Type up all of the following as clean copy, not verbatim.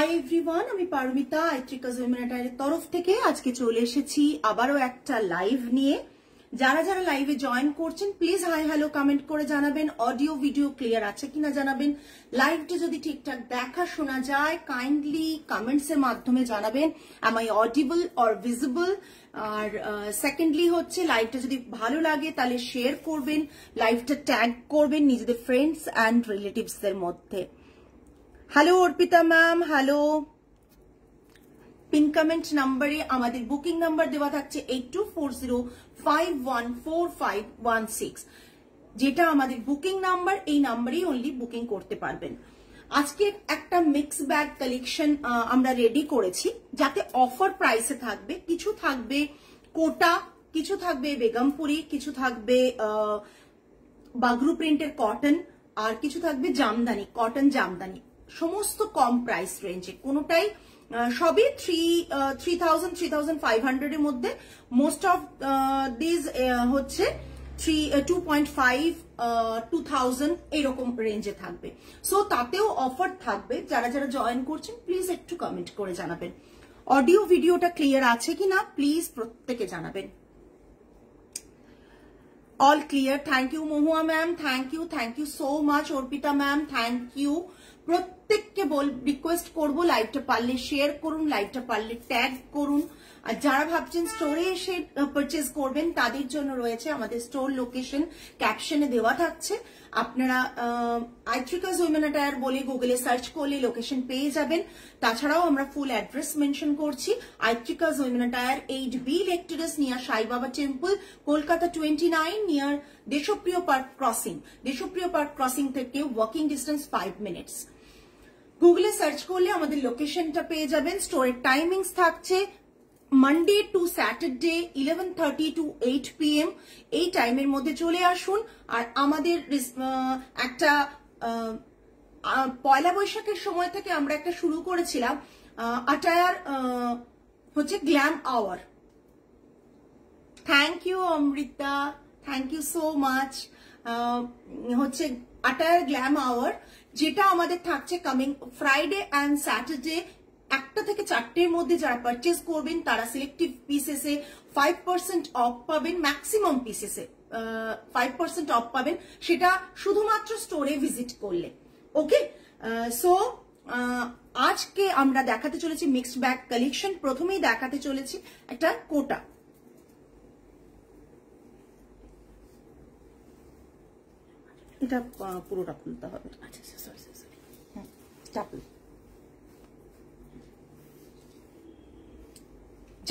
Hi everyone, আমি Paromita আইট্রিকাস women অ্যাটায়ারের তরফ থেকে আজকে চলে এসেছি আবারও একটা লাইভ নিয়ে। যারা যারা লাইভে জয়েন করছেন প্লিজ হাই হ্যালো কমেন্ট করে জানাবেন, অডিও ভিডিও ক্লিয়ার আছে কিনা জানাবেন, লাইভটা যদি ঠিকঠাক দেখা শোনা যায় কাইন্ডলি কমেন্টস এর মাধ্যমে জানাবেন am I audible or visible। আর সেকেন্ডলি হচ্ছে লাইভটা যদি ভালো লাগে তাহলে শেয়ার করবেন, লাইভটা ট্যাগ করবেন নিজেদের ফ্রেন্ডস অ্যান্ড রিলেটিভসদের মধ্যে। Hello Arpita ma'am, hello. Pin comment নাম্বারে আমাদের বুকিং নাম্বার দেওয়া থাকছে 8240514516, যেটা আমাদের বুকিং নাম্বার। এই নাম্বারেই অনলি বুকিং করতে পারবেন। আজকে একটা মিক্স ব্যাগ কালেকশন আমরা রেডি করেছি, যাতে অফার প্রাইসে থাকবে। কিছু থাকবে কোটা, কিছু থাকবে বেগমপুরি, কিছু থাকবে বাগরু প্রিন্টের কটন, আর কিছু থাকবে জামদানি, কটন জামদানি, সমস্ত কম প্রাইস রেঞ্জে। কোনোটাই সবই 3,000-3,500 এর মধ্যে। মোস্ট অফ দিস হচ্ছে 2.5-2,000 এরকম রেঞ্জে থাকবে। সো তাতেও অফার থাকবে। যারা যারা জয়েন করছেন প্লিজ একটু কমেন্ট করে জানাবেন। অডিও ভিডিওটা ক্লিয়ার আছে কিনা প্লিজ প্রত্যেকে জানাবেন। All clear. Thank you Mahua ma'am, thank you so much Arpita ma'am, thank you. প্রত্যেককে রিকোয়েস্ট করবো লাইভটা পারলে শেয়ার করুন, লাইভটা পারলে ট্যাগ করুন। আর যারা ভাবছেন স্টোরে এসে পারচেজ করবেন তাদের জন্য রয়েছে আমাদের স্টোর লোকেশন, ক্যাপশনে দেওয়া থাকছে। আপনারা আইট্রিকাস উইমেন অ্যাটায়ার বলে গুগলে সার্চ করলে লোকেশন পেয়ে যাবেন। তাছাড়াও আমরা ফুল অ্যাড্রেস মেনশন করছি। আইট্রিকাস women attire 8B lake terrace near Saibaba temple, Kolkata 29 near Deshapriya park crossing. Deshapriya park crossing থেকে ওয়াকিং ডিস্টেন্স 5 মিনিটস। গুগলে সার্চ করলে আমাদের লোকেশনটা পেয়ে যাবেন। স্টোরের টাইমিংস থাকছে Monday to Saturday 11:30 to 8 PM। এই টাইমের মধ্যে চলে আসুন। আর আমাদের একটা পয়লা বৈশাখের সময় থেকে আমরা একটা শুরু করেছিলাম অ্যাটায়ার হচ্ছে glam hour. Thank you Amrita, thank you so much. হচ্ছে অ্যাটায়ার গ্ল্যাম আওয়ার, যেটা আমাদের থাকছে কামিং ফ্রাইডে অ্যান্ড স্যাটারডে 1টা থেকে 4টের মধ্যে। যারা পারচেজ করবেন তারা সিলেক্টিভ পিসেসে 5% অফ পাবেন, ম্যাক্সিমাম পিসেসে 5% অফ পাবেন, সেটা শুধুমাত্র স্টোরে ভিজিট করলে। ওকে, সো আজকে আমরা দেখাতে চলেছি মিক্সড ব্যাগ কালেকশন। প্রথমেই দেখাতে চলেছি একটা কোটা। এটা পুরোটা খুলতে হবে। আচ্ছা সরি চাপল।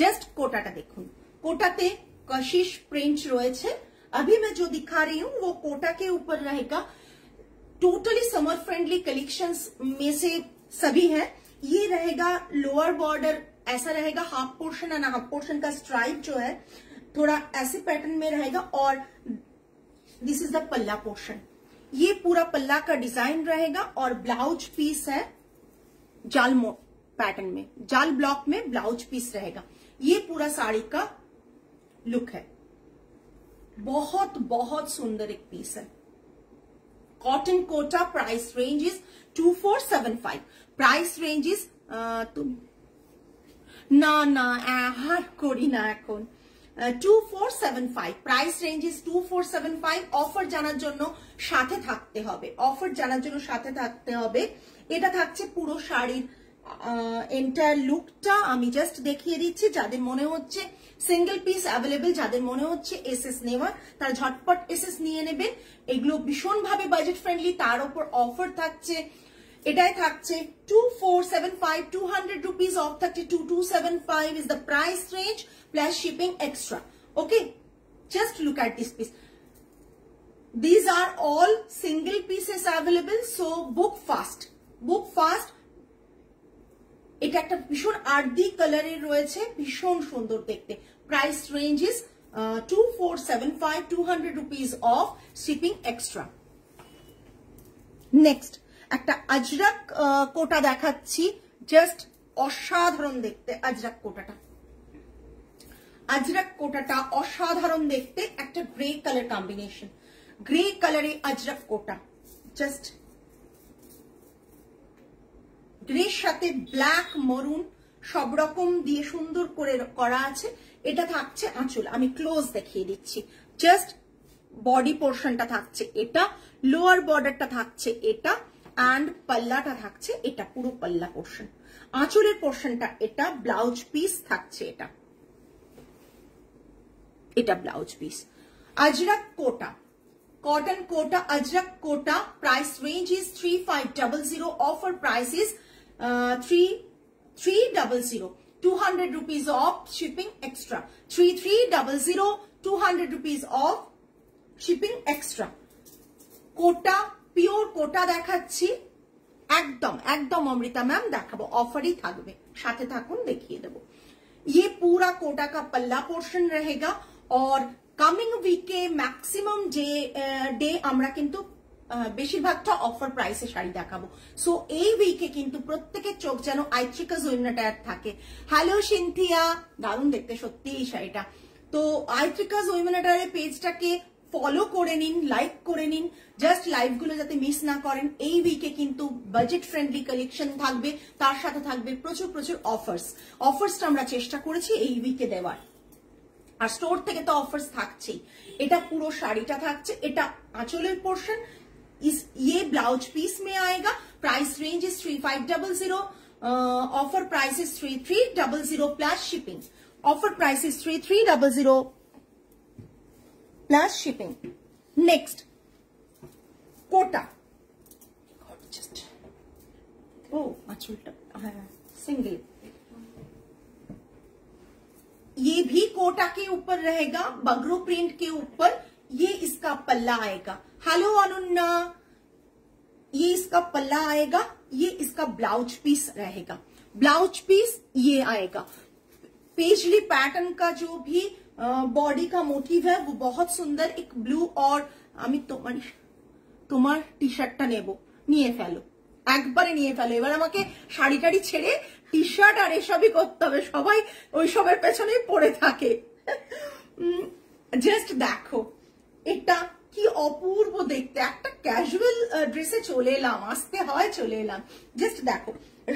जस्ट कोटाटा देखुन, कोटाते कशिश प्रिंट रही। अभी मैं जो दिखा रही हूँ वो कोटा के ऊपर रहेगा। टोटली समर फ्रेंडली कलेक्शंस में से सभी है। ये रहेगा लोअर बॉर्डर ऐसा रहेगा, half portion and half portion का स्ट्राइप जो है थोड़ा ऐसे पैटर्न में रहेगा। और दिस इज द पल्ला पोर्शन, ये पूरा पल्ला का डिजाइन रहेगा। और ब्लाउज पीस है जाल पैटर्न में, जाल ब्लॉक में ब्लाउज पीस रहेगा। ये पूरा साड़ी का लुक है। बहुत बहुत सुंदर एक पीस है। Cotton Kota, price range is 2475। Price range is ना हार करी ना এখন 2475। Price range is 2475। অফার জানার জন্য সাথে থাকতে হবে, অফার জানার জন্য সাথে থাকতে হবে। এটা থাকছে পুরো শাড়ির এন্টায়ার লুকটা। আমি জাস্ট দেখিয়ে দিচ্ছি। যাদের মনে হচ্ছে সিঙ্গেল পিস অ্যাভেলেবেল, যাদের মনে হচ্ছে এসএস নেওয়ার, তারা ঝটপট এসএস নিয়ে নেবেন। এগুলো ভীষণভাবে বাজেট ফ্রেন্ডলি। তার উপর অফার থাকছে, এটাই থাকছে 2475, 200 rupees অফ থাকছে। 2275 is the price range plus shipping extra. Okay, just look at this piece. These are all single pieces available, so book fast, book fast. এটা একটা ভীষণ আর্দি কালারের রয়েছে, ভীষণ সুন্দর দেখতে। Price range is 2475, 200 rupees of, shipping extra. Next একটা আজরাক কোটা দেখাচ্ছি, জাস্ট অসাধারণ দেখতে আজরাক কোটাটা। আজরাক কোটাটা অসাধারণ দেখতে, একটা গ্রে কালার কম্বিনেশন, গ্রে কালারে আজরাক কোটা, জাস্ট গ্রের সাথে ব্ল্যাক মরুন সব রকম দিয়ে সুন্দর করে করা আছে। এটা থাকছে আঁচল, আমি ক্লোজ দেখিয়ে দিচ্ছি। জাস্ট বডি পোর্শনটা থাকছে এটা, লোয়ার বর্ডারটা থাকছে এটা, অ্যান্ড পাল্লাটা থাকছে এটা, পুরো পাল্লা পোর্শন। আঁচলের পোর্শনটা এটা, ব্লাউজ পিস থাকছে এটা, এটা blouse piece. Ajrakh Kota, cotton Kota, Ajrakh Kota, price range is 3500, offer price is 3300, 200 rupees off shipping extra, 3300, 200 rupees off shipping extra। Kota pure Kota দেখাচ্ছি, একদম একদম অমৃতা ম্যাম দেখাবো, অফারই থাকবে, সাথে থাকুন দেখিয়ে দেবো। ये पूरा कोटा का पल्ला पोर्शन रहेगा और কামিং উইকে ম্যাক্সিমাম ডে আমরা কিন্তু বেশিরভাগটা অফার প্রাইসে শাড়ি দেখাবো। সো এই উইকে কিন্তু প্রত্যেকের চোখ যেন আইট্রিকাস উইমেনাটায়ার থাকে। হ্যালো সিনথিয়া, দারুণ দেখতে সত্যি এই শাড়িটা। তো আইট্রিকাস উইমেনাটায়ারের পেজটাকে ফলো করে নিন, লাইক করে নিন, জাস্ট লাইভগুলো যাতে মিস না করেন। এই উইকে কিন্তু বাজেট ফ্রেন্ডলি কালেকশন থাকবে, তার সাথে থাকবে প্রচুর প্রচুর অফার্সটা আমরা চেষ্টা করেছি এই উইকে দেওয়ার। আর স্টোর থেকে তো অফার্স থাকছেই। এটা পুরো শাড়িটা থাকছে, এটা আঁচলের পোর্শন, ये ब्लाउज पीस में आएगा। Price range is 3500, offer price is 3300 plus shipping. Offer price is 3300 plus shipping. Next Kota, just ओ आंचल सिंगल, ये भी कोटा के ऊपर रहेगा, बगरू प्रिंट के ऊपर। ये इसका पल्ला आएगा। हेलो अनुन्ना, ये इसका पल्ला आएगा, ये इसका ब्लाउज पीस रहेगा। ब्लाउज पीस ये आएगा। पेजली पैटर्न का जो भी बॉडी का मोटिव है वो बहुत सुंदर, एक ब्लू और আমি তোমার টি শার্টটা নেব, নিয়ে ফেলো, একবারে নিয়ে ফেলো। এবার আমাকে শাড়ি টাড়ি ছেড়ে টি শার্ট আর এসবই করতে হবে, সবাই ওইসবের পেছনেই পড়ে থাকে। জাস্ট দেখো এটা কি অপূর্ব দেখতে, একটা ক্যাজুয়াল ড্রেসে চলে এলাম, আসতে হয় চলে এলাম। জাস্ট দেখো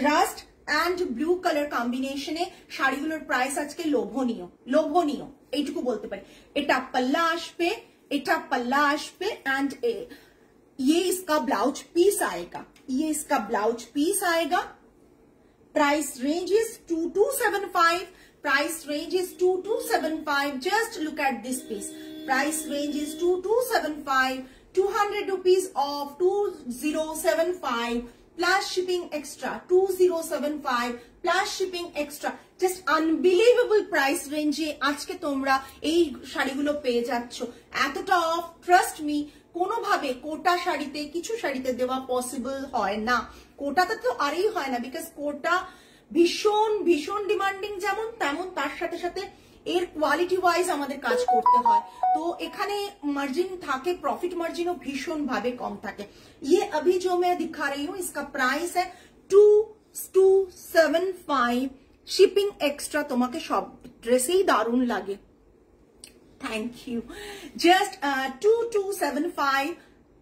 রাস্ট অ্যান্ড ব্লু কালার কম্বিনেশনে শাড়িগুলোর প্রাইস আজকে লোভনীয়, লোভনীয় এইটুকু বলতে পারি। এটা পাল্লা আসবে, এটা পাল্লা আসবে, অ্যান্ড ये इसका ब्लाउज पीस आएगा, ये इसका ब्लाउज पीस आएगा। Price range is 2275, price range is 2275। Just look at this piece, price range is 2275, 200 rupees off, 2075 plus shipping extra, 2075 plus shipping extra। just unbelievable price range এ আজকে তোমরা এই শাড়িগুলো পেয়ে যাচ্ছ। এতটা অফ, ট্রাস্ট মি, কোনোভাবে কোটা শাড়িতে কিছু শাড়িতে দেওয়া পসিবল হয় না। কোটাতে তো আরই হয় না, বিকজ কোটা ভীষণ ভীষণ ডিমান্ডিং, যেমন তেমন তার সাথে সাথে এর কোয়ালিটি ওয়াইজ আমাদের কাজ করতে হয়। তো এখানে মার্জিন থাকে, প্রফিট মার্জিনও ভীষণ ভাবে কম থাকে। ये अभी जो मैं दिखा रही हूँ इसका प्राइस है 2275, शिपिंग एक्स्ट्रा। তোমাকে সব ড্রেসেই দারুণ লাগে, thank you. Just 2275,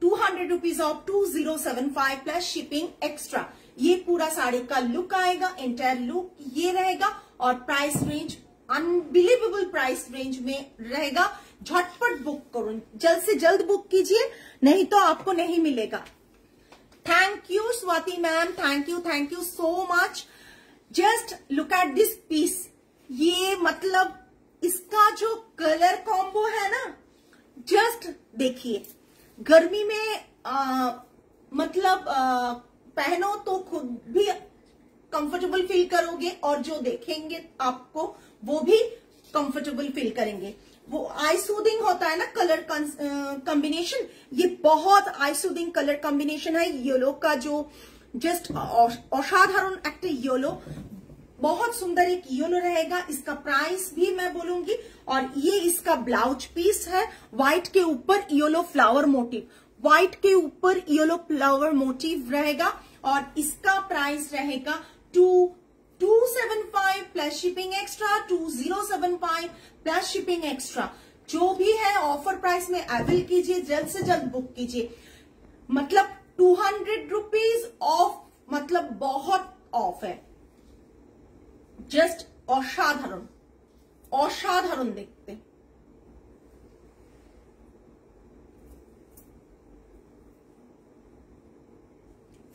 200 rupees of 2075 plus shipping extra. ये पूरा साड़ी का लुक आएगा, एंटायर लुक ये रहेगा, और price range unbelievable price range में रहेगा। झटपट बुक करो, जल्द से जल्द बुक कीजिए, नहीं तो आपको नहीं मिलेगा। Thank you Swati ma'am, thank you so much. Just look at this piece, ये मतलब इसका जो कलर कॉम्बो है ना, जस्ट देखिए। गर्मी में मतलब पहनो तो खुद भी कंफर्टेबल फील करोगे, और जो देखेंगे आपको वो भी कंफर्टेबल फील करेंगे। वो आई सूदिंग होता है ना कलर कॉम्बिनेशन, ये बहुत आई सूदिंग कलर कॉम्बिनेशन है। येलो का जो जस्ट असाधारण एक येलो, बहुत सुंदर एक येलो रहेगा। इसका प्राइस भी मैं बोलूंगी, और ये इसका ब्लाउज पीस है, व्हाइट के ऊपर येलो फ्लावर मोटिव, व्हाइट के ऊपर येलो फ्लावर मोटिव रहेगा, और इसका प्राइस रहेगा 275 plus shipping extra, 2075 plus shipping extra. जो भी है ऑफर प्राइस में अवेल कीजिए, जल्द से जल्द बुक कीजिए। मतलब 200 rupees ऑफ, मतलब बहुत ऑफ है, जस्ट असाधारण असाधारण देखते।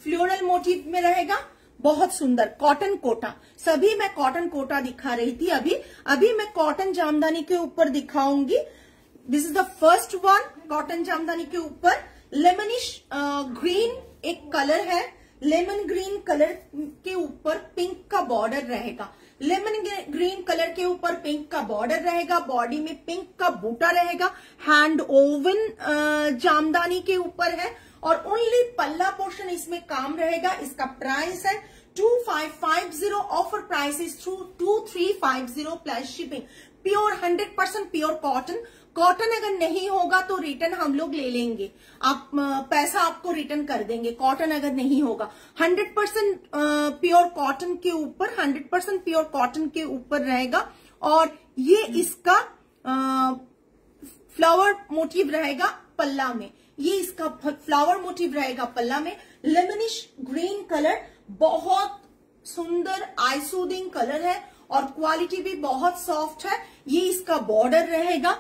फ्लोरल मोटिव में रहेगा, बहुत सुंदर कॉटन कोटा। सभी मैं कॉटन कोटा दिखा रही थी, अभी मैं कॉटन जामदानी के ऊपर दिखाऊंगी। This is the first one, cotton jamdani के ऊपर लेमनिश ग्रीन एक कलर है, लेमन ग्रीन कलर के ऊपर पिंक का बॉर्डर रहेगा, लेमन ग्रीन कलर के ऊपर पिंक का बॉर्डर रहेगा, बॉडी में पिंक का बूटा रहेगा, हैंड ओवन जामदानी के ऊपर है और ओनली पल्ला पोर्शन इसमें काम रहेगा। इसका प्राइस है 2550, offer price is 2350 plus shipping. Pure 100% pure cotton. Cotton अगर नहीं होगा तो रिटर्न हम लोग ले लेंगे, आप पैसा आपको रिटर्न कर देंगे, कॉटन अगर नहीं होगा। 100% प्योर कॉटन के ऊपर 100% प्योर कॉटन के ऊपर रहेगा और ये इसका फ्लावर मोटिव रहेगा पल्ला में, ये इसका फ्लावर मोटिव रहेगा पल्ला में। लेमनिश ग्रीन कलर, बहुत सुंदर आई सूदिंग कलर है और क्वालिटी भी बहुत सॉफ्ट है। ये इसका बॉर्डर रहेगा,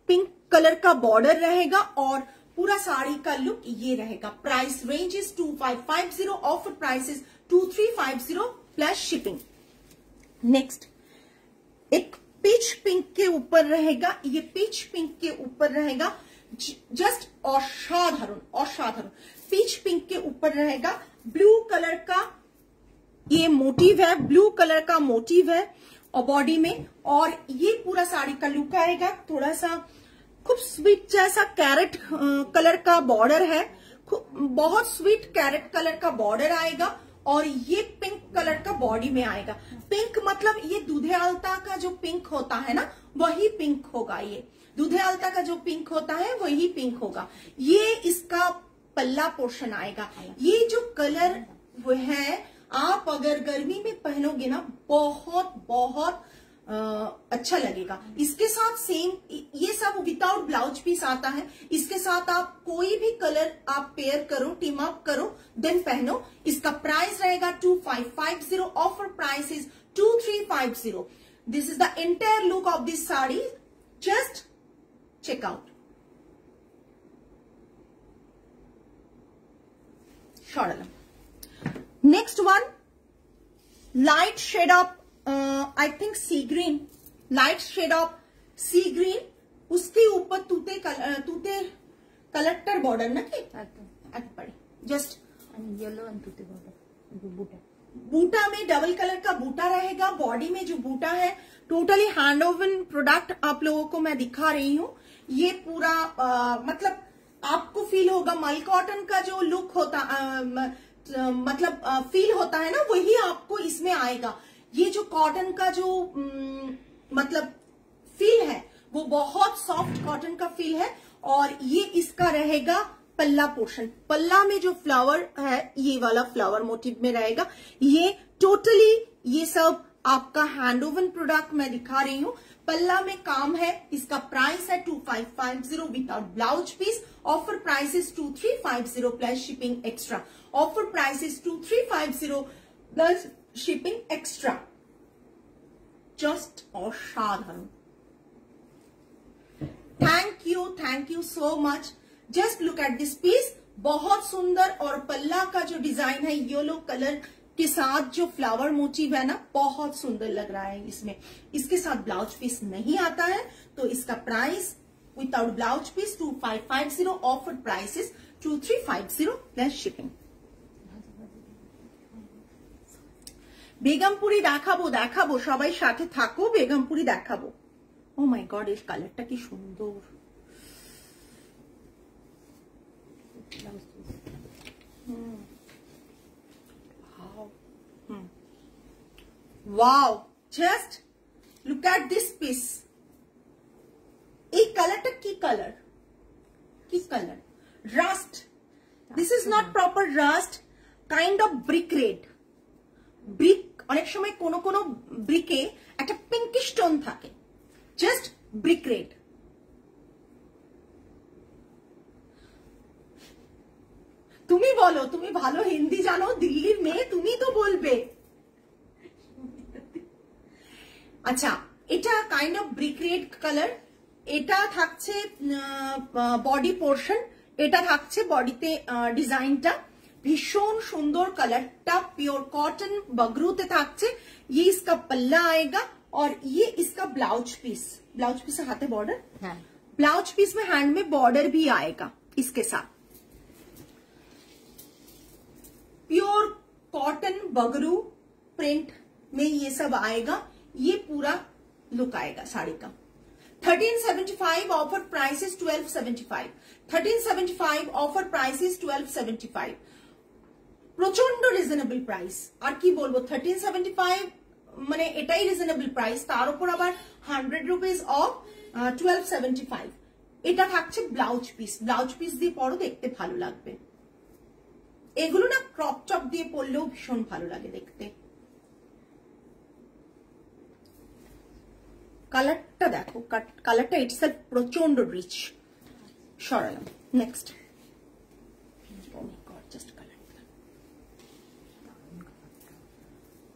पिंक कलर का बॉर्डर रहेगा और पूरा साड़ी का लुक ये रहेगा। Price range is 2550, offer price is 2350 plus shipping. Next एक पीच पिंक के ऊपर रहेगा, ये पीच पिंक के ऊपर रहेगा, जस्ट असाधारण असाधारण पीच पिंक के ऊपर रहेगा। ब्लू कलर का ये मोटिव है, ब्लू कलर का मोटिव है और बॉडी में, और ये पूरा साड़ी का लुक आएगा। थोड़ा सा खूब स्वीट जैसा कैरेट कलर का बॉर्डर है, बहुत स्वीट कैरेट कलर का बॉर्डर आएगा और ये पिंक कलर का बॉडी में आएगा। पिंक मतलब ये दूधे आलता का जो पिंक होता है ना, वही पिंक होगा। ये दूधे आलता का जो पिंक होता है वही पिंक होगा। ये इसका पल्ला पोर्शन आएगा। ये जो कलर वो है, आप अगर गर्मी में पहनोगे ना बहुत बहुत अच्छा लगेगा। इसके साथ सेम ये सब विदाउट ब्लाउज पीस आता है, इसके साथ आप कोई भी कलर आप पेयर करो, टीम अप करो, देन पहनो। इसका प्राइस रहेगा 2550, offer price is 2350। This is the entire look of this sari, just check out. Next one, light shade of I think sea green, light shade of sea green, उसके ऊपर तूते कलेक्टर border ना की पड़े, जस्ट येलो एंड तूते border, बूटा बूटा में डबल कलर का बूटा रहेगा। बॉडी में जो बूटा है टोटली हैंड ओवन प्रोडक्ट आप लोगों को मैं दिखा रही हूँ। ये पूरा मतलब आपको फील होगा मल कॉटन का जो लुक होता मतलब फील होता है ना, वही आपको इसमें आएगा। ये जो कॉटन का जो मतलब फील है वो बहुत सॉफ्ट कॉटन का फील है और ये इसका रहेगा पल्ला पोर्शन। पल्ला में जो फ्लावर है ये वाला फ्लावर मोटिव में रहेगा। ये टोटली ये सब आपका हैंड ओवन प्रोडक्ट मैं दिखा रही हूँ। पल्ला में काम है। इसका प्राइस है 2550 without blouse piece. Offer price is 2350 plus shipping extra. Offer price is 2350 plus shipping extra. Just असाधारण। Thank you so much. Just look at this piece, बहुत सुंदर। और पल्ला का जो डिजाइन है येलो कलर के साथ जो फ्लावर मोटिव है ना, बहुत सुंदर लग रहा है इसमें। इसके साथ ब्लाउज पीस नहीं आता है तो इसका price without blouse piece 2550। Offer price is 2350 plus shipping. Begampuri দেখাবো দেখাবো, সবাই সাথে থাকো, বেগমপুরি দেখাবো। ও মাই গড, এই কালারটা কি সুন্দর। Wow, just look at this piece. এই কালারটা কি কালার, কি colour? Rust. This is not proper rust, kind of brick red. Brick অনেক সময় কোন কোন ব্রিকে একটা পিঙ্কিশ টোন থাকে, জাস্ট ব্রিক রেড। তুমি বলো, তুমি ভালো হিন্দি জানো, দিল্লির মেয়ে, তুমি তো বলবে। আচ্ছা, এটা kind of brick red colour. এটা থাকছে বডি পোর্শন, এটা থাকছে বডিতে ডিজাইনটা। भीषण सुंदर कलरটা प्योर कॉटन बगरूते থাকছে। ये इसका पल्ला आएगा और ये इसका ब्लाउज पीस है, हाथे बॉर्डर, ब्लाउज पीस में हैंड में बॉर्डर भी आएगा इसके साथ। प्योर कॉटन बगरू प्रिंट में ये सब आएगा। ये पूरा लुक आएगा साड़ी का। 1375 offer price is 1275। 1375 offer price is 1275। প্রচন্ড রিজনেবল প্রাইস। আর কি বলবো, 1375 মানে এটাই রিজনেবল প্রাইস, তার উপর আবার 100 রুপিস অফ 1275। এটা থাকছে ব্লাউজ পিস, ব্লাউজ পিস দিয়ে পরো, দেখতে ভালো লাগবে। এগুলো না ক্রপ টপ দিয়ে পরলেও ভীষণ ভালো লাগে দেখতে। কালারটা দেখো, কালারটা ইটসেলফ প্রচন্ড রিচ। সরালাম। Next,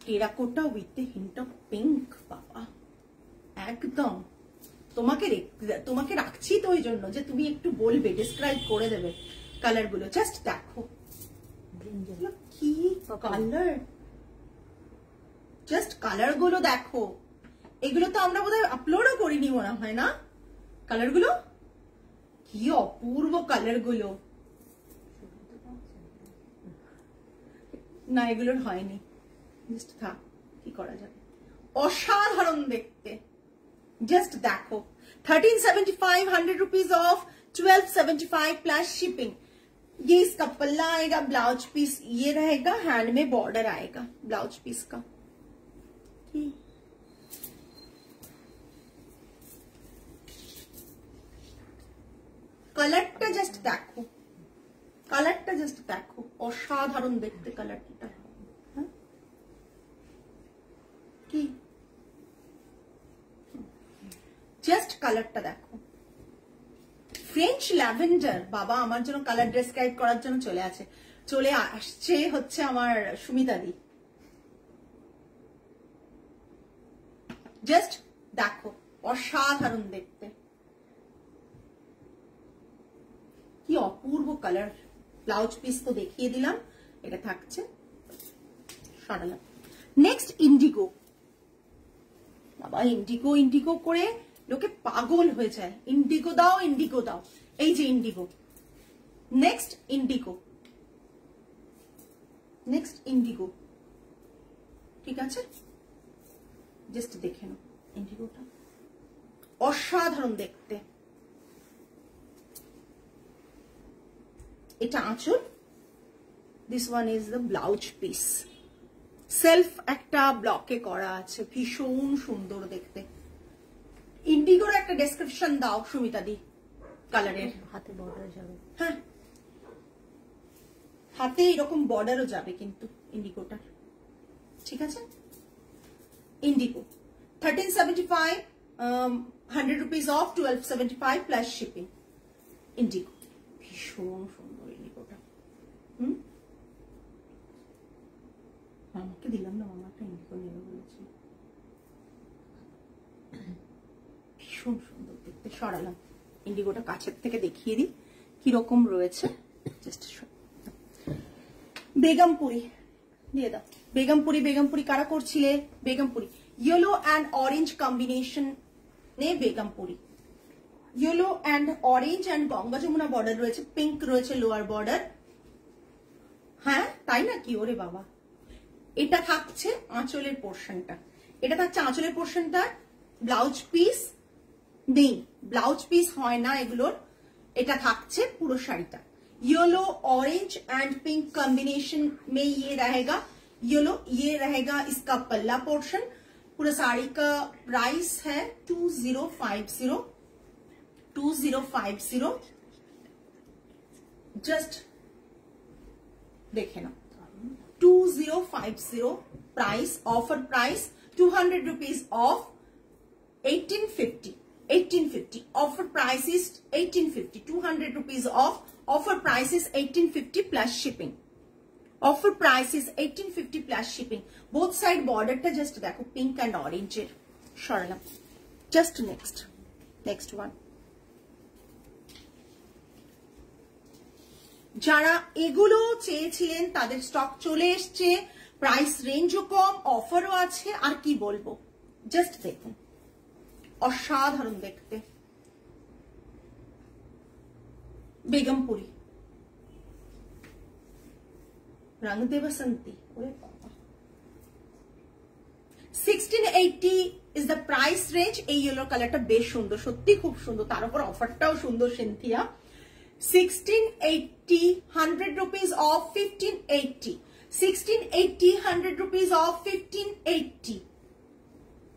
terracotta with a hint of pink. বাবা একদম তোমাকে রাখছি তো ওই জন্য যে তুমি একটু বলবে, ডিসক্রাইব করে দেবে কালার গুলো। জাস্ট দেখো কি কালার, জাস্ট কালার গুলো দেখো। এগুলো তো আমরা বোধহয় আপলোডও করিনি মনে হয় না, কালার গুলো কি অপূর্ব কালার গুলো। না এগুলোর হয়নি, জাস্ট থাক, কি করা যাবে, অসাধারণ দেখতে। জাস্ট দেখো 1375, 100 रुपीज ऑफ 1275 प्लस शिपिंग। ये इसका पल्ला आएगा, ब्लाउज पीस ये रहेगा, हैंड में बॉर्डर आएगा ब्लाउज पीस का। কালারটা জাস্ট দেখো, কালারটা জাস্ট দেখো, অসাধারণ দেখতে কালারটা। কি জাস্ট কালারটা দেখো, ফ্রেঞ্চ ল্যাভেন্ডার। বাবা আমার জন্য কালার ডেসক্রাইব করার জন্য চলে আসছে হচ্ছে আমার সুমিতা দি। জাস্ট দেখো, অসাধারণ দেখতে, কি অপূর্ব কালার। ব্লাউজ পিস তো দেখিয়ে দিলাম, এটা থাকছে। সরালাম। Next indigo. বাবা ইন্ডিগো ইন্ডিগো করে লোকে পাগল হয়ে যায়, ইন্ডিগো দাও ইন্ডিগো দাও। এই যে Indigo, next Indigo, next Indigo. ঠিক আছে, জাস্ট দেখে নাও ইন্ডিগোটা, অসাধারণ দেখতে। এটা আঁচল, this one is the blouse piece. Self একটা ব্লকে করা আছে, ভীষণ সুন্দর দেখতে। ইন্ডিগোর একটা ডেসক্রিপশন দাও সুমিতা দি কালারের। হাতে বর্ডার যাবে, হ্যাঁ হাতে এরকম বর্ডারও যাবে কিন্তু ইন্ডিগোটার। ঠিক আছে, Indigo 1375, 100 rupees of 1275 plus shipping. Indigo ভীষণ সুন্দর ইন্ডিগোটা। আমাকে দিলাম না, মামাটা ইন্ডিগো নেবে বলেছি। ভীষণ সুন্দর দেখতে। সরালাম, ইন্ডিগোটা কাছের থেকে দেখিয়ে দিই কিরকম রয়েছে। জাস্ট বেগমপুরি দিয়ে দাও। বেগমপুরি, বেগমপুরি কারা করছিলে? Begampuri yellow and orange combination নে Begampuri. Yellow and orange and Ganga Yamuna border রয়েছে, পিঙ্ক রয়েছে লোয়ার বর্ডার। হ্যাঁ তাই না কি? ওরে বাবা, এটা থাকছে আঁচলের পোর্শনটা, এটা থাকছে আঁচলের পোর্শনটা। ব্লাউজ পিস নেই, ব্লাউজ পিস হয় না এগুলোর, এটা থাকছে পুরো শাড়িটা। Yellow orange and pink combination में ये रहेगा येलो, ये रहेगा इसका पल्ला पोर्शन। पूरा साड़ी का प्राइस है 2050, 2050। जस्ट देखे ना, 2050 price, offer price 200 rupees of 1850, 1850 offer price is 1850, 200 rupees of offer price is 1850 plus shipping. Offer price is 1850 plus shipping. Both side border ta just देखो pink and orange এর, সরালাম। Just next one. যারা এগুলো চেয়েছিলেন তাদের stock চলে এসছে, price রেঞ্জও কম, অফারও আছে, আর কি বলবো, জাস্ট দেখুন, অসাধারণ দেখতে। বেগমপুরি রঙ দে বসন্তি, 1680 ইজ দ্য প্রাইস রেঞ্জ। এই ইয়েলো কালারটা বেশ সুন্দর, সত্যি খুব সুন্দর, তার উপর অফারটাও সুন্দর Cynthia. 1680, 100 rupees off 1580, 1680, 100 rupees off 1580.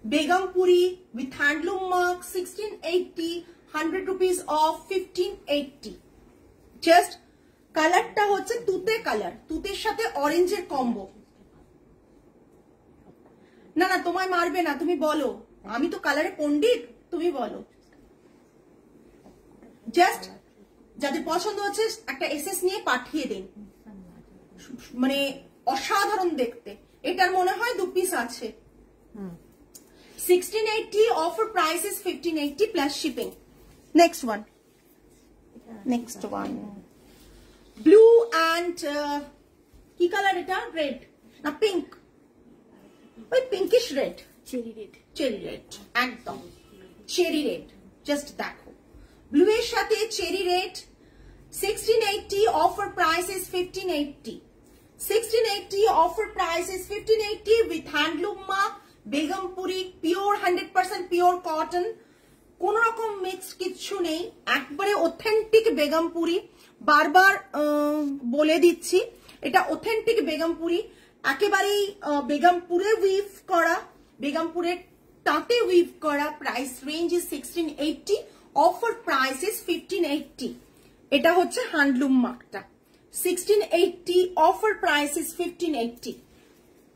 Begumpuri with handloom mark, 1680, 100 rupees off 1580. Just কালারটা হচ্ছে তুতে কালার, তুতের সাথে অরেঞ্জের কম্বো। না না তোমায় মারবে না, তুমি বলো, আমি তো কালারে পণ্ডিত, তুমি বলো। জাস্ট যাদের পছন্দ হচ্ছে একটা এসএস নিয়ে পাঠিয়ে দিন, মানে অসাধারণ দেখতে। এটার মনে হয় 2 পিস আছে। 1680, offer price is 1580 plus shipping. Next one. Blue and কি কালার এটা? রেড না পিঙ্ক? ওই পিঙ্কিশ রেড, চেরি রেড, একদম চেরি রেড। জাস্ট দেখো, ব্লু এর সাথে cherry red. 1680, offer price is 1580. 1680, offer price is 1580 with handloom mark, Begumpuri, pure 100% pure cotton, কোন রকম মিক্স কিচ্ছু নেই, একবারে অথেন্টিক বেগমপুরি। বারবার বলে দিচ্ছি, এটা অথেন্টিক বেগমপুরি, একেবারেই বেগমপুরে উইভ করা, বেগমপুরের তাঁতে উইভ করা। Price range is 1680, offer price is 1580। এটা হচ্ছে হ্যান্ডলুম মার্কটা। 1680, অফার প্রাইস ইজ 1580।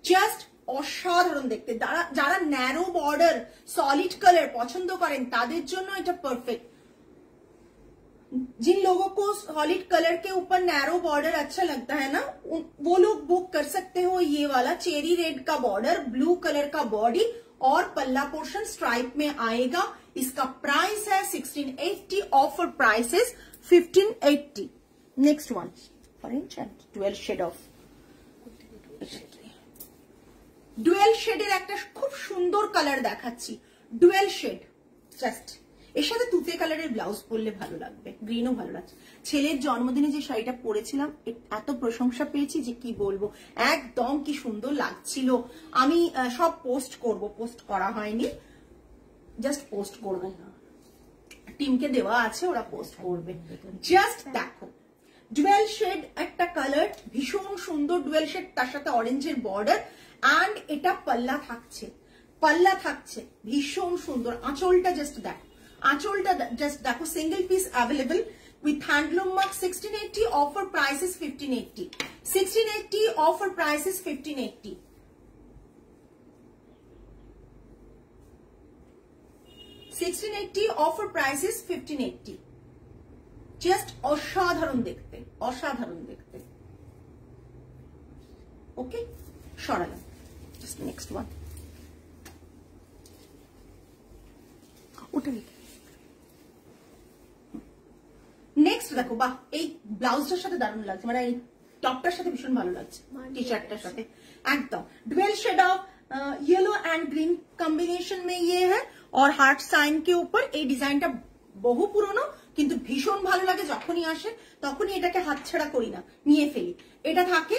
জাস্ট অসাধারণ দেখতে। যারা ন্যারো বর্ডার सॉलिड कलर पसंद करें ताদের জন্য এটা परफेक्ट। जिन लोगों को सॉलिड कलर के ऊपर नैरो बॉर्डर अच्छा लगता है ना, वो लोग बुक कर सकते हो ये वाला। चेरी रेड का बॉर्डर, ब्लू कलर का बॉडी और पल्ला पोर्शन स्ट्राइप में आएगा। इसका प्राइस है 1680, offer price is 1580। Next one, orange and dual shade of, dual শেডের একটা খুব সুন্দর কালার দেখাচ্ছি। ডুয়েল শেড, জাস্ট এর সাথে তুতে কালারের ব্লাউজ পরলে ভালো লাগবে, গ্রিনও ভালো লাগছে। ছেলের জন্মদিনে যে শাড়িটা পরেছিলাম এত প্রশংসা পেয়েছি যে কি বলবো, একদম কি সুন্দর লাগছিল। আমি সব পোস্ট করব, পোস্ট করা হয়নি, জাস্ট পোস্ট করব, টিমকে দেওয়া আছে, ওরা পোস্ট করবে। জাস্ট দেখো, ডুয়েল শেড একটা কালার, ভীষণ সুন্দর ডুয়েল শেড, তার সাথে অরেঞ্জের বর্ডার, এন্ড এটা পাল্লা থাকছে ভীষণ সুন্দর। আঁচলটা জাস্ট দেখো, আঁচলটা জাস্ট দেখো, single piece available with handloom mark. 1680, offer price is 1580। 1680, offer price is 1580। 1680, offer price is 1580। Just অসাধারণ দেখতে, অসাধারণ দেখতে। ওকে, সরালাম। Just next one. ওটা নেক্সট দেখো, বাহ, এই ব্লাউজটার সাথে দারুণ লাগছে, মানে এই টপটার সাথে ভীষণ ভালো লাগছে, टी शर्टটার সাথে একদম। Dual shade of yellow and green combination में ये है और हार्ट साइन के ऊपर। এই ডিজাইনটা বহু পুরনো কিন্তু ভীষণ ভালো লাগে, যখনই আসে তখনই এটাকে হাতছাড়া করি না, নিয়ে ফেলি। এটা থাকে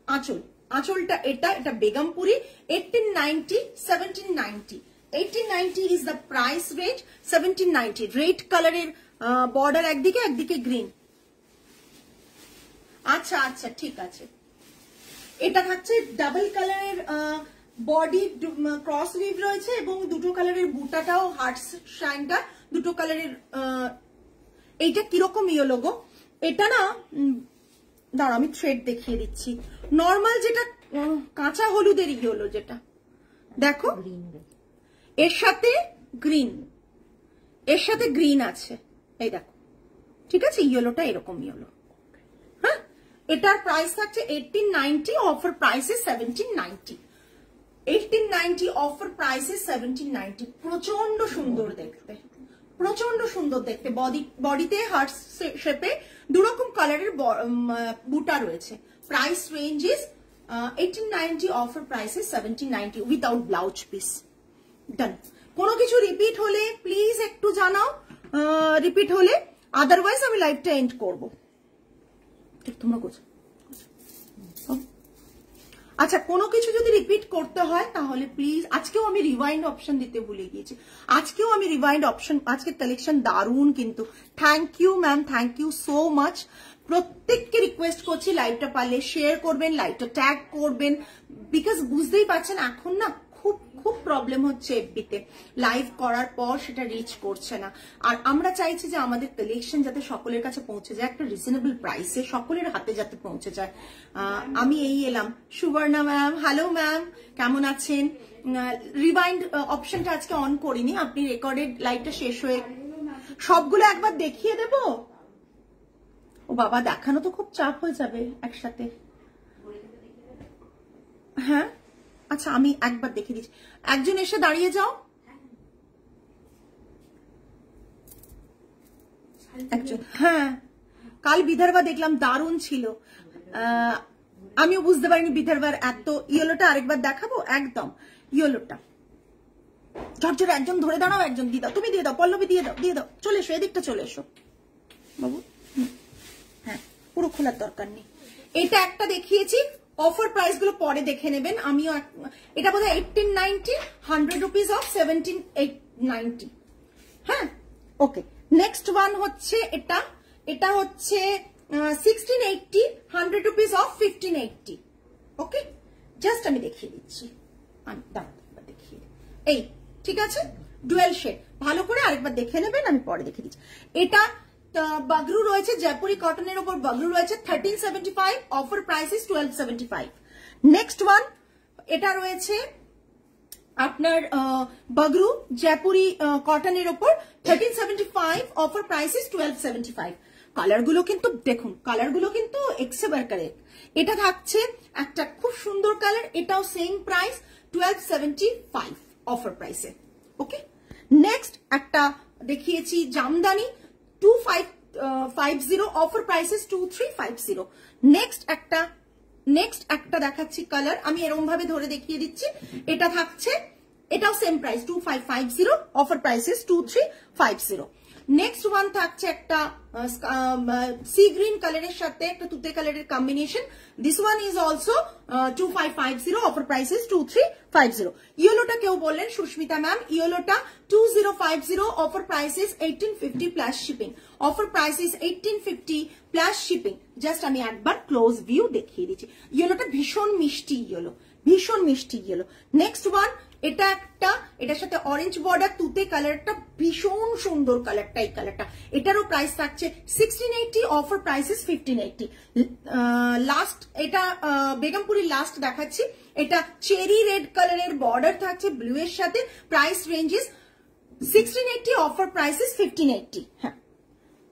আঁচল, আঁচলটা এটা Begumpuri. 1890, 1790, 1890 is the price range, 1790। Red কালারের বর্ডার একদিকে, একদিকে গ্রিন। আচ্ছা আচ্ছা, ঠিক আছে। এটা থাকছে ডাবল কালারের বডি, ক্রস উইভ রয়েছে এবং দুটো কালারের বুটাটাও, হার্ট শাইনটা দুটো কালারের। এইটা কিরকম ইয়েলো গো, এটা না, দাঁড়া আমি থ্রেড দেখিয়ে দিচ্ছি। নর্মাল যেটা কাঁচা হলুদের ইয়েলো, যেটা দেখো, এর সাথে গ্রিন, এর সাথে গ্রিন আছে, এই দেখো, ঠিক আছে, ইয়েলোটা এরকম ইয়েলো। হ্যাঁ, এটার প্রাইস থাকছে 1890, অফার প্রাইস ইজ 1790। 1890 অফার প্রাইসে 1790, প্রচন্ড সুন্দর দেখতে, প্রচন্ড সুন্দর দেখতে। বডিতে হার্ট শেপে দুরকম কালারের বুটা রয়েছে। প্রাইস রেঞ্জ ইজ 1890, অফার প্রাইসে 1790 উইদাউট ব্লাউজ পিস। ডান। কোনো কিছু রিপিট হলে প্লিজ একটু জানাও, রিপিট হলে, আদারওয়াইজ আমি লাইভটা এন্ড করবো। ঠিক তোমরা কোথায়? আচ্ছা, কোনো কিছু যদি রিপিট করতে হয় তাহলে প্লিজ, আজকেও আমি রিওয়াইন্ড অপশন দিতে ভুলে গিয়েছি, আজকেও আমি রিওয়াইন্ড অপশন, আজকের কালেকশন দারুণ কিন্তু। Thank you ma'am, thank you so much. প্রত্যেককে রিকোয়েস্ট করছি লাইভটা পারলে শেয়ার করবেন, লাইভটা ট্যাগ করবেন, বিকজ বুঝতেই পারছেন এখন না খুব খুব প্রবলেম হচ্ছে এফবিতে, লাইভ করার পর সেটা রিচ করছে না। আর আমরা চাইছি যে আমাদের কালেকশন যাতে সকলের কাছে পৌঁছে যায়, একটা রিজনেবল প্রাইসে সকলের হাতে যাতে পৌঁছে যায়। আমি এই এলাম। সুবর্ণা ম্যাম, হ্যালো ম্যাম, কেমন আছেন? রিওয়াইন্ড অপশনটা আজকে অন করিনি, আপনি রেকর্ডেড লাইভটা শেষ হয়ে সবগুলো একবার দেখিয়ে দেব। ও বাবা, দেখানো তো খুব চাপ হয়ে যাবে একসাথে। হ্যাঁ আচ্ছা, আমি একবার দেখে দিচ্ছি। একজন এসে দাঁড়িয়ে যাও, একজন। হ্যাঁ, কাল বিদর্ভা দেখলাম, দারুণ ছিল। আমিও বুঝতে পারিনি বিদর্ভার এত। ইয়েলোটা আরেকবার দেখাবো, একদম ইয়েলোটা ঝরঝরে। একজন ধরে দাঁড়াও, একজন দিয়ে দাও, তুমি দিয়ে দাও, পল্লবী দিয়ে দাও, দিয়ে দাও। চলে এসো, এদিকটা চলে এসো বাবু। হ্যাঁ, পুরো খোলার দরকার নেই। এটা একটা দেখিয়েছি, অফার প্রাইস গুলো পরে দেখে নেবেন। আমিও এটা বোধহয় 1890, 100 রুপিস অফ 1790। হ্যাঁ, ওকে। নেক্সট ওয়ান হচ্ছে এটা, এটা হচ্ছে 1680, 100 রুপিস অফ 1580। ওকে, জাস্ট আমি দেখিয়ে দিচ্ছি, আমি দাঁড়াতে দেখিয়ে এই, ঠিক আছে। ডুয়েল শেড, ভালো করে আরেকবার দেখে নেবেন, আমি পরে দেখে দিচ্ছি। এটা বাগরু রয়েছে, জয়পুরি কটনের উপর বাগরু রয়েছে, 1375, offer price is 1275। Next one, এটা রয়েছে আপনার বাগরু জয়পুরি কটনের উপর 1375, অফার প্রাইস ইজ 1275। কালার গুলো কিন্তু দেখুন, কালার গুলো কিন্তু এক্সেবার কারেক্ট। এটা থাকছে একটা খুব সুন্দর কালার, এটাও সেম প্রাইস 1275 অফার প্রাইসে। ওকে, নেক্সট একটা দেখিয়েছি জামদানি 2550, অফার প্রাইসেস 2350। নেক্সট একটা দেখাচ্ছি কালার, আমি এরকম ভাবে ধরে দেখিয়ে দিচ্ছি। এটা থাকছে, এটাও same price 2550, offer price is 2350। Next one থাকছে একটা সি গ্রিন কালারের সাথে একটা তুতে কালারের কম্বিনেশন, this one is also 2550, offer price is 2350। ইয়েলোটা কেউ বললেন সুস্মিতা ম্যাম, ইয়েলোটা 2050, offer price is 1850 plus shipping, offer price is 1850 plus shipping. Just আমি একবার ক্লোজ ভিউ দেখিয়ে দিচ্ছি। ইয়েলোটা ভীষণ মিষ্টি ইয়েলো, ভীষণ মিষ্টি ইয়েলো। নেক্সট ওয়ান, এটা একটা, এটার সাথে অরেঞ্জ বর্ডার তুতে কালারটা, ভীষণ সুন্দর কালারটা, এই কালারটা। এটারও প্রাইস থাকছে 1680, অফার প্রাইসেস 1580। লাস্ট, এটা বেগমপুরি লাস্ট দেখাচ্ছি, এটা চেরি রেড কালারের বর্ডার থাকছে ব্লু এর সাথে, প্রাইস রেঞ্জেস 1680, অফার প্রাইসেস 1580। হ্যাঁ,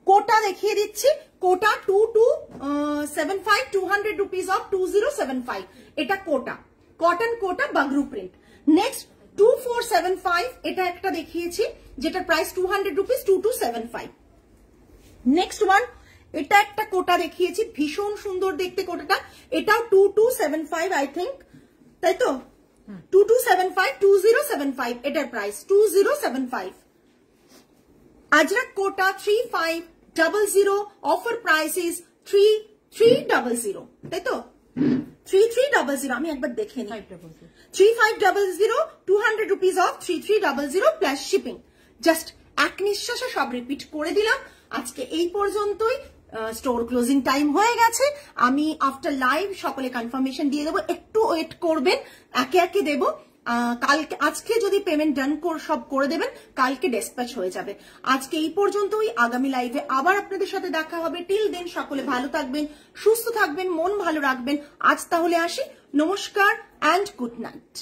কোটা দেখিয়ে দিচ্ছি, কোটা 2275, 200 রুপিস অফ 2075। এটা কোটা, কটন কোটা, বাগরু প্রিন্ট। নেক্সট 2475, এটা একটা দেখিয়েছি যেটার প্রাইস 200 রুপিস, 2275। নেক্সট ওয়ান, এটা একটা কোটা দেখিয়েছি, ভীষণ সুন্দর দেখতে কোটাটা, এটাও 2275 আই থিঙ্ক, তাই তো? 2275, 2075, এটার price 2075। Ajrakh Kota 3500, offer price is 3300, তাই তো? 3300, আমি একবার দেখে নিই। 3500, 200 rupees of 3300 plus shipping. Just এক নিঃশ্বাসে সব রিপিট করে দিলাম। আজকে এই পর্যন্তই, স্টোর ক্লোজিং টাইম হয়ে গেছে। আমি আফটার লাইভ সকলে কনফার্মেশন দিয়ে দেবো, একটু ওয়েট করবেন, একে একে দেবো। কালকে, আজকে যদি পেমেন্ট ডান সব করে দেবেন, কালকে ডিসপ্যাচ হয়ে যাবে। আজকে এই পর্যন্তই, আগামী লাইভে আবার আপনাদের সাথে দেখা হবে। টিল দেন সকলে ভালো থাকবেন, সুস্থ থাকবেন, মন ভালো রাখবেন। আজ তাহলে আসি, নমস্কার অ্যান্ড গুড নাইট।